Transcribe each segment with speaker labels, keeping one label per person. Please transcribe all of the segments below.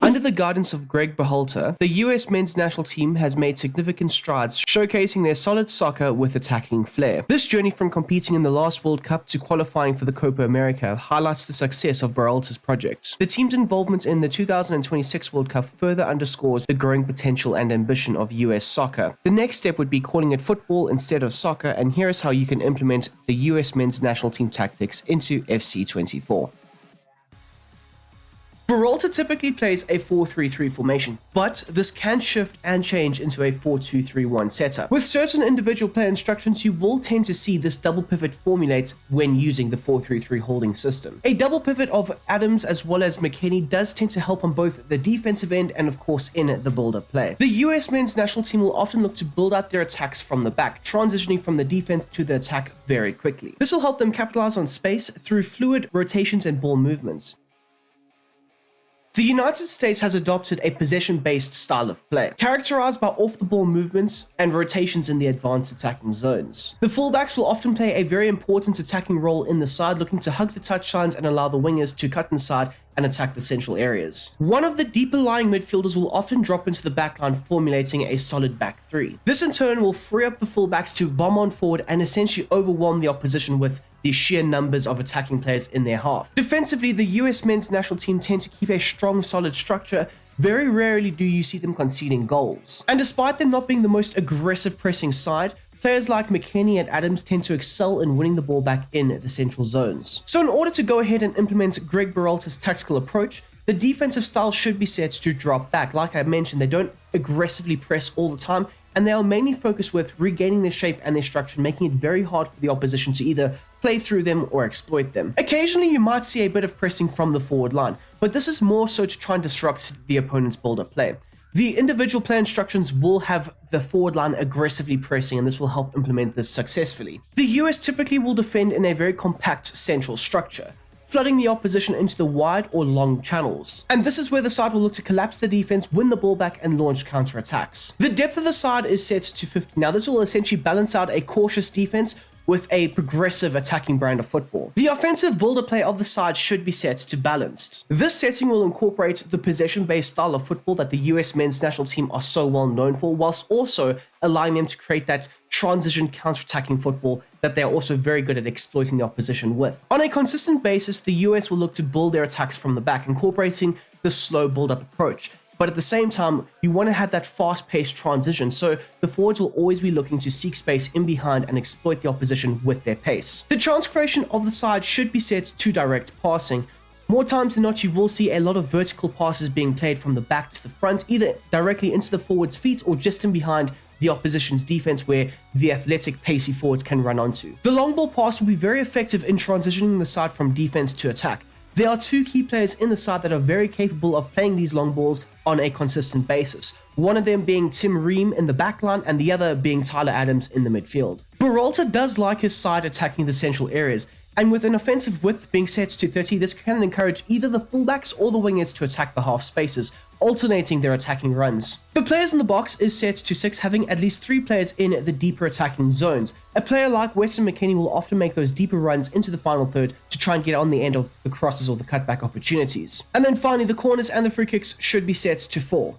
Speaker 1: Under the guidance of Gregg Berhalter, the US men's national team has made significant strides, showcasing their solid soccer with attacking flair. This journey from competing in the last World Cup to qualifying for the Copa America highlights the success of Berhalter's project. The team's involvement in the 2026 World Cup further underscores the growing potential and ambition of US soccer. The next step would be calling it football instead of soccer, and here is how you can implement the US men's national team tactics into FC24. Berhalter typically plays a 4-3-3 formation, but this can shift and change into a 4-2-3-1 setup. With certain individual player instructions, you will tend to see this double pivot formulate when using the 4-3-3 holding system. A double pivot of Adams as well as McKennie does tend to help on both the defensive end and of course in the build-up play. The US men's national team will often look to build out their attacks from the back, transitioning from the defense to the attack very quickly. This will help them capitalize on space through fluid rotations and ball movements. The United States has adopted a possession-based style of play, characterized by off-the-ball movements and rotations in the advanced attacking zones. The fullbacks will often play a very important attacking role in the side, looking to hug the touchlines and allow the wingers to cut inside and attack the central areas. One of the deeper lying midfielders will often drop into the backline, formulating a solid back three. This in turn will free up the fullbacks to bomb on forward and essentially overwhelm the opposition with the sheer numbers of attacking players in their half. Defensively, the US men's national team tend to keep a strong, solid structure. Very rarely do you see them conceding goals. And despite them not being the most aggressive pressing side, players like McKennie and Adams tend to excel in winning the ball back in the central zones. So in order to go ahead and implement Gregg Berhalter's tactical approach, the defensive style should be set to drop back. Like I mentioned, they don't aggressively press all the time, and they are mainly focused with regaining their shape and their structure, making it very hard for the opposition to either play through them or exploit them. Occasionally you might see a bit of pressing from the forward line, but this is more so to try and disrupt the opponent's build-up play. The individual play instructions will have the forward line aggressively pressing, and this will help implement this successfully. The US typically will defend in a very compact central structure, flooding the opposition into the wide or long channels. And this is where the side will look to collapse the defense, win the ball back, and launch counterattacks. The depth of the side is set to 50. Now this will essentially balance out a cautious defense with a progressive attacking brand of football. The offensive builder play of the side should be set to balanced. This setting will incorporate the possession-based style of football that the US men's national team are so well known for, whilst also allowing them to create that transition counter-attacking football that they are also very good at exploiting the opposition with. On a consistent basis, the US will look to build their attacks from the back, incorporating the slow build-up approach. But at the same time, you want to have that fast-paced transition, so the forwards will always be looking to seek space in behind and exploit the opposition with their pace. The chance creation of the side should be set to direct passing. More times than not, you will see a lot of vertical passes being played from the back to the front, either directly into the forward's feet or just in behind the opposition's defense, where the athletic, pacey forwards can run onto. The long ball pass will be very effective in transitioning the side from defense to attack. There are two key players in the side that are very capable of playing these long balls on a consistent basis. One of them being Tim Ream in the backline and the other being Tyler Adams in the midfield. Berhalter does like his side attacking the central areas, and with an offensive width being set to 30, this can encourage either the fullbacks or the wingers to attack the half spaces, alternating their attacking runs. The players in the box is set to 6, having at least 3 players in the deeper attacking zones. A player like Weston McKennie will often make those deeper runs into the final third to try and get on the end of the crosses or the cutback opportunities. And then finally, the corners and the free kicks should be set to 4.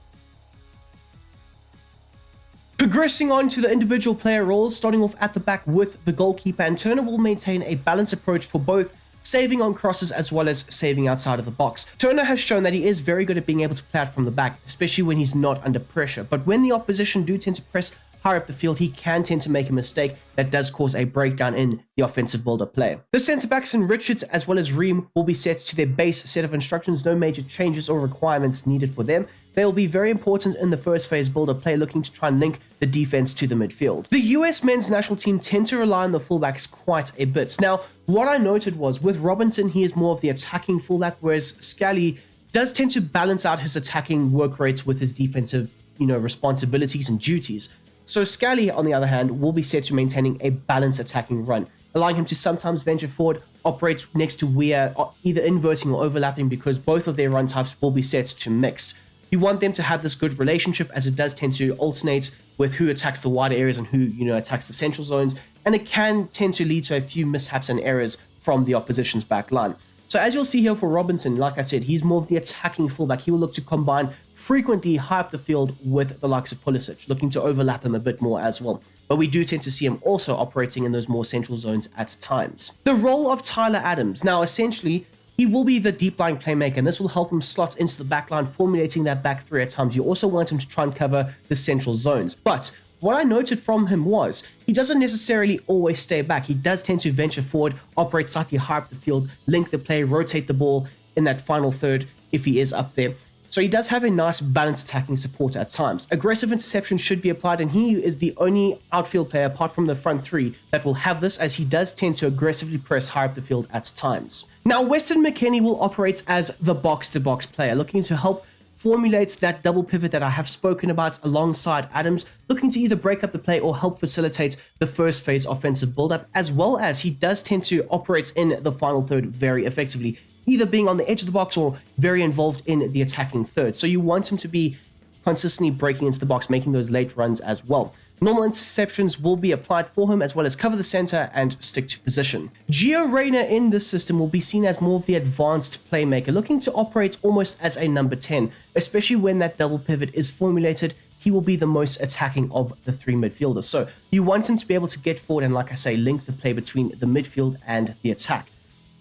Speaker 1: Progressing on to the individual player roles, starting off at the back with the goalkeeper, and Turner will maintain a balanced approach for both saving on crosses as well as saving outside of the box. Turner has shown that he is very good at being able to play out from the back, especially when he's not under pressure. But when the opposition do tend to press higher up the field, he can tend to make a mistake that does cause a breakdown in the offensive build-up play. The centre-backs in Richards as well as Ream will be set to their base set of instructions, no major changes or requirements needed for them. They will be very important in the first phase build-up play, looking to try and link the defense to the midfield. The US men's national team tend to rely on the fullbacks quite a bit. Now, what I noted was with Robinson, he is more of the attacking fullback, whereas Scally does tend to balance out his attacking work rates with his defensive, responsibilities and duties. So Scally, on the other hand, will be set to maintaining a balanced attacking run, allowing him to sometimes venture forward, operate next to Weir, either inverting or overlapping, because both of their run types will be set to mixed. You want them to have this good relationship, as it does tend to alternate with who attacks the wider areas and who, attacks the central zones, and it can tend to lead to a few mishaps and errors from the opposition's back line. So as you'll see here for Robinson, like I said, he's more of the attacking fullback. He will look to combine frequently high up the field with the likes of Pulisic, looking to overlap him a bit more as well. But we do tend to see him also operating in those more central zones at times. The role of Tyler Adams. Now, essentially, he will be the deep lying playmaker, and this will help him slot into the back line, formulating that back three at times. You also want him to try and cover the central zones. But what I noted from him was he doesn't necessarily always stay back. He does tend to venture forward, operate slightly higher up the field, link the play, rotate the ball in that final third if he is up there. So he does have a nice balanced attacking support at times. Aggressive interception should be applied, and he is the only outfield player apart from the front three that will have this, as he does tend to aggressively press higher up the field at times. Now, Weston McKennie will operate as the box-to-box player, looking to help formulate that double pivot that I have spoken about alongside Adams, looking to either break up the play or help facilitate the first phase offensive build-up, as well as he does tend to operate in the final third very effectively, either being on the edge of the box or very involved in the attacking third. So you want him to be consistently breaking into the box, making those late runs as well. Normal interceptions will be applied for him, as well as cover the center and stick to position. Gio Reyna in this system will be seen as more of the advanced playmaker, looking to operate almost as a number 10, especially when that double pivot is formulated. He will be the most attacking of the three midfielders. So you want him to be able to get forward and, like I say, link the play between the midfield and the attack.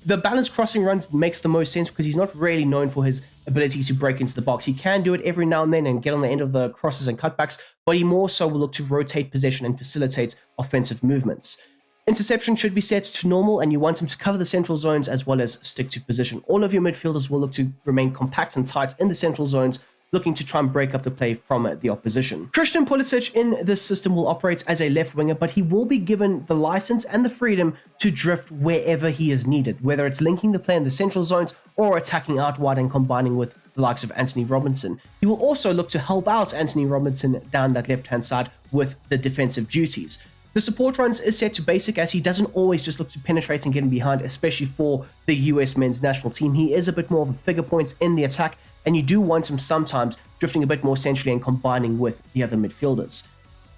Speaker 1: The balanced crossing runs makes the most sense because he's not really known for his ability to break into the box. He can do it every now and then and get on the end of the crosses and cutbacks, but he more so will look to rotate possession and facilitate offensive movements. Interception should be set to normal, and you want him to cover the central zones as well as stick to position. All of your midfielders will look to remain compact and tight in the central zones, looking to try and break up the play from the opposition. Christian Pulisic in this system will operate as a left winger, but he will be given the license and the freedom to drift wherever he is needed, whether it's linking the play in the central zones or attacking out wide and combining with the likes of Anthony Robinson. He will also look to help out Anthony Robinson down that left-hand side with the defensive duties. The support runs is set to basic, as he doesn't always just look to penetrate and get in behind, especially for the US men's national team. He is a bit more of a figure point in the attack, and you do want him sometimes drifting a bit more centrally and combining with the other midfielders.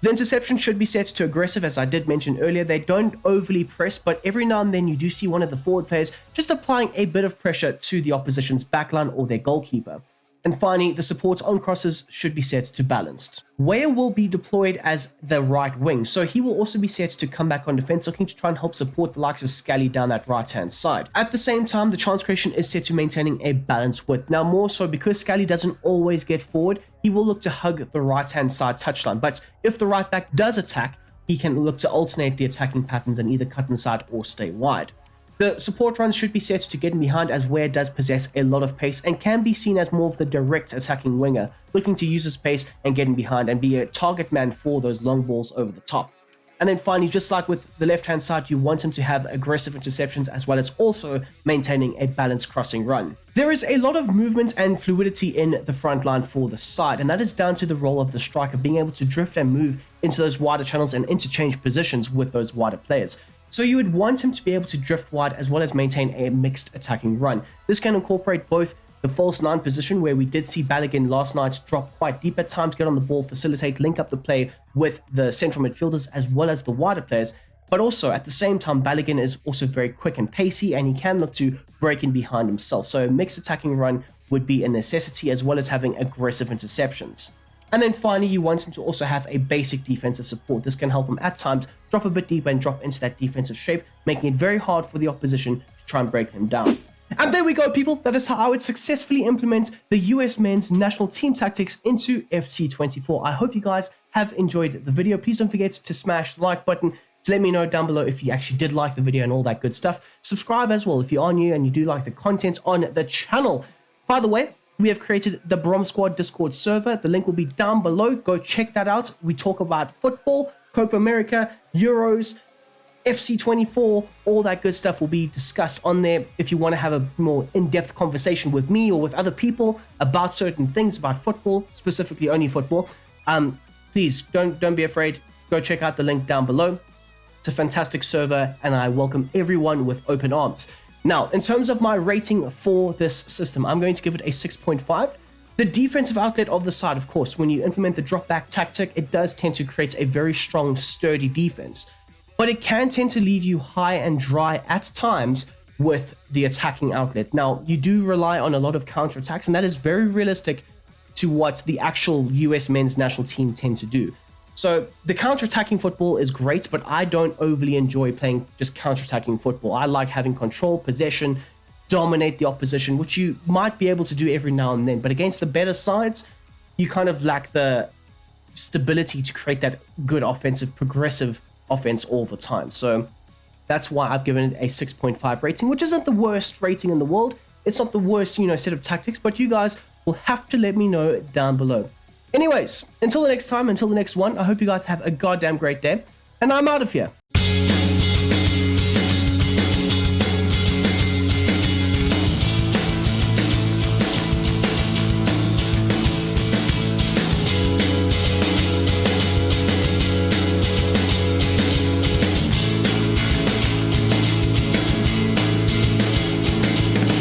Speaker 1: The interception should be set to aggressive, as I did mention earlier. They don't overly press, but every now and then you do see one of the forward players just applying a bit of pressure to the opposition's backline or their goalkeeper. And finally, the supports on crosses should be set to balanced. Weah will be deployed as the right wing, so he will also be set to come back on defense, looking to try and help support the likes of Scally down that right-hand side. At the same time, the chance creation is set to maintaining a balanced width. Now, more so because Scally doesn't always get forward, he will look to hug the right-hand side touchline, but if the right back does attack, he can look to alternate the attacking patterns and either cut inside or stay wide. The support runs should be set to get in behind, as Weah does possess a lot of pace and can be seen as more of the direct attacking winger, looking to use his pace and get in behind and be a target man for those long balls over the top. And then finally, just like with the left-hand side, you want him to have aggressive interceptions as well as also maintaining a balanced crossing run. There is a lot of movement and fluidity in the front line for the side, and that is down to the role of the striker being able to drift and move into those wider channels and interchange positions with those wider players. So you would want him to be able to drift wide as well as maintain a mixed attacking run. This can incorporate both the false nine position, where we did see Balogun last night drop quite deep at times, get on the ball, facilitate, link up the play with the central midfielders as well as the wider players. But also at the same time, Balogun is also very quick and pacey, and he can look to break in behind himself. So a mixed attacking run would be a necessity, as well as having aggressive interceptions. And then finally, you want him to also have a basic defensive support. This can help him at times drop a bit deeper and drop into that defensive shape, making it very hard for the opposition to try and break them down. And there we go, people. That is how I would successfully implement the US men's national team tactics into FC24. I hope you guys have enjoyed the video. Please don't forget to smash the like button to let me know down below if you actually did like the video and all that good stuff. Subscribe as well if you are new and you do like the content on the channel. By the way, we have created the Brom Squad Discord server. The link will be down below. Go check that out. We talk about football, Copa America, Euros, FC24, all that good stuff will be discussed on there. If you want to have a more in-depth conversation with me or with other people about certain things about football, specifically only football, please don't be afraid. Go check out the link down below. It's a fantastic server, and I welcome everyone with open arms. Now, in terms of my rating for this system, I'm going to give it a 6.5. The defensive outlet of the side, of course, when you implement the drop back tactic, it does tend to create a very strong, sturdy defense. But it can tend to leave you high and dry at times with the attacking outlet. Now, you do rely on a lot of counterattacks, and that is very realistic to what the actual US men's national team tend to do. So the counterattacking football is great, but I don't overly enjoy playing just counterattacking football. I like having control, possession, dominate the opposition, which you might be able to do every now and then. But against the better sides, you kind of lack the stability to create that good offensive, progressive offense all the time. So that's why I've given it a 6.5 rating, which isn't the worst rating in the world. It's not the worst, set of tactics, but you guys will have to let me know down below. Anyways, until the next time, until the next one, I hope you guys have a goddamn great day, and I'm out of here.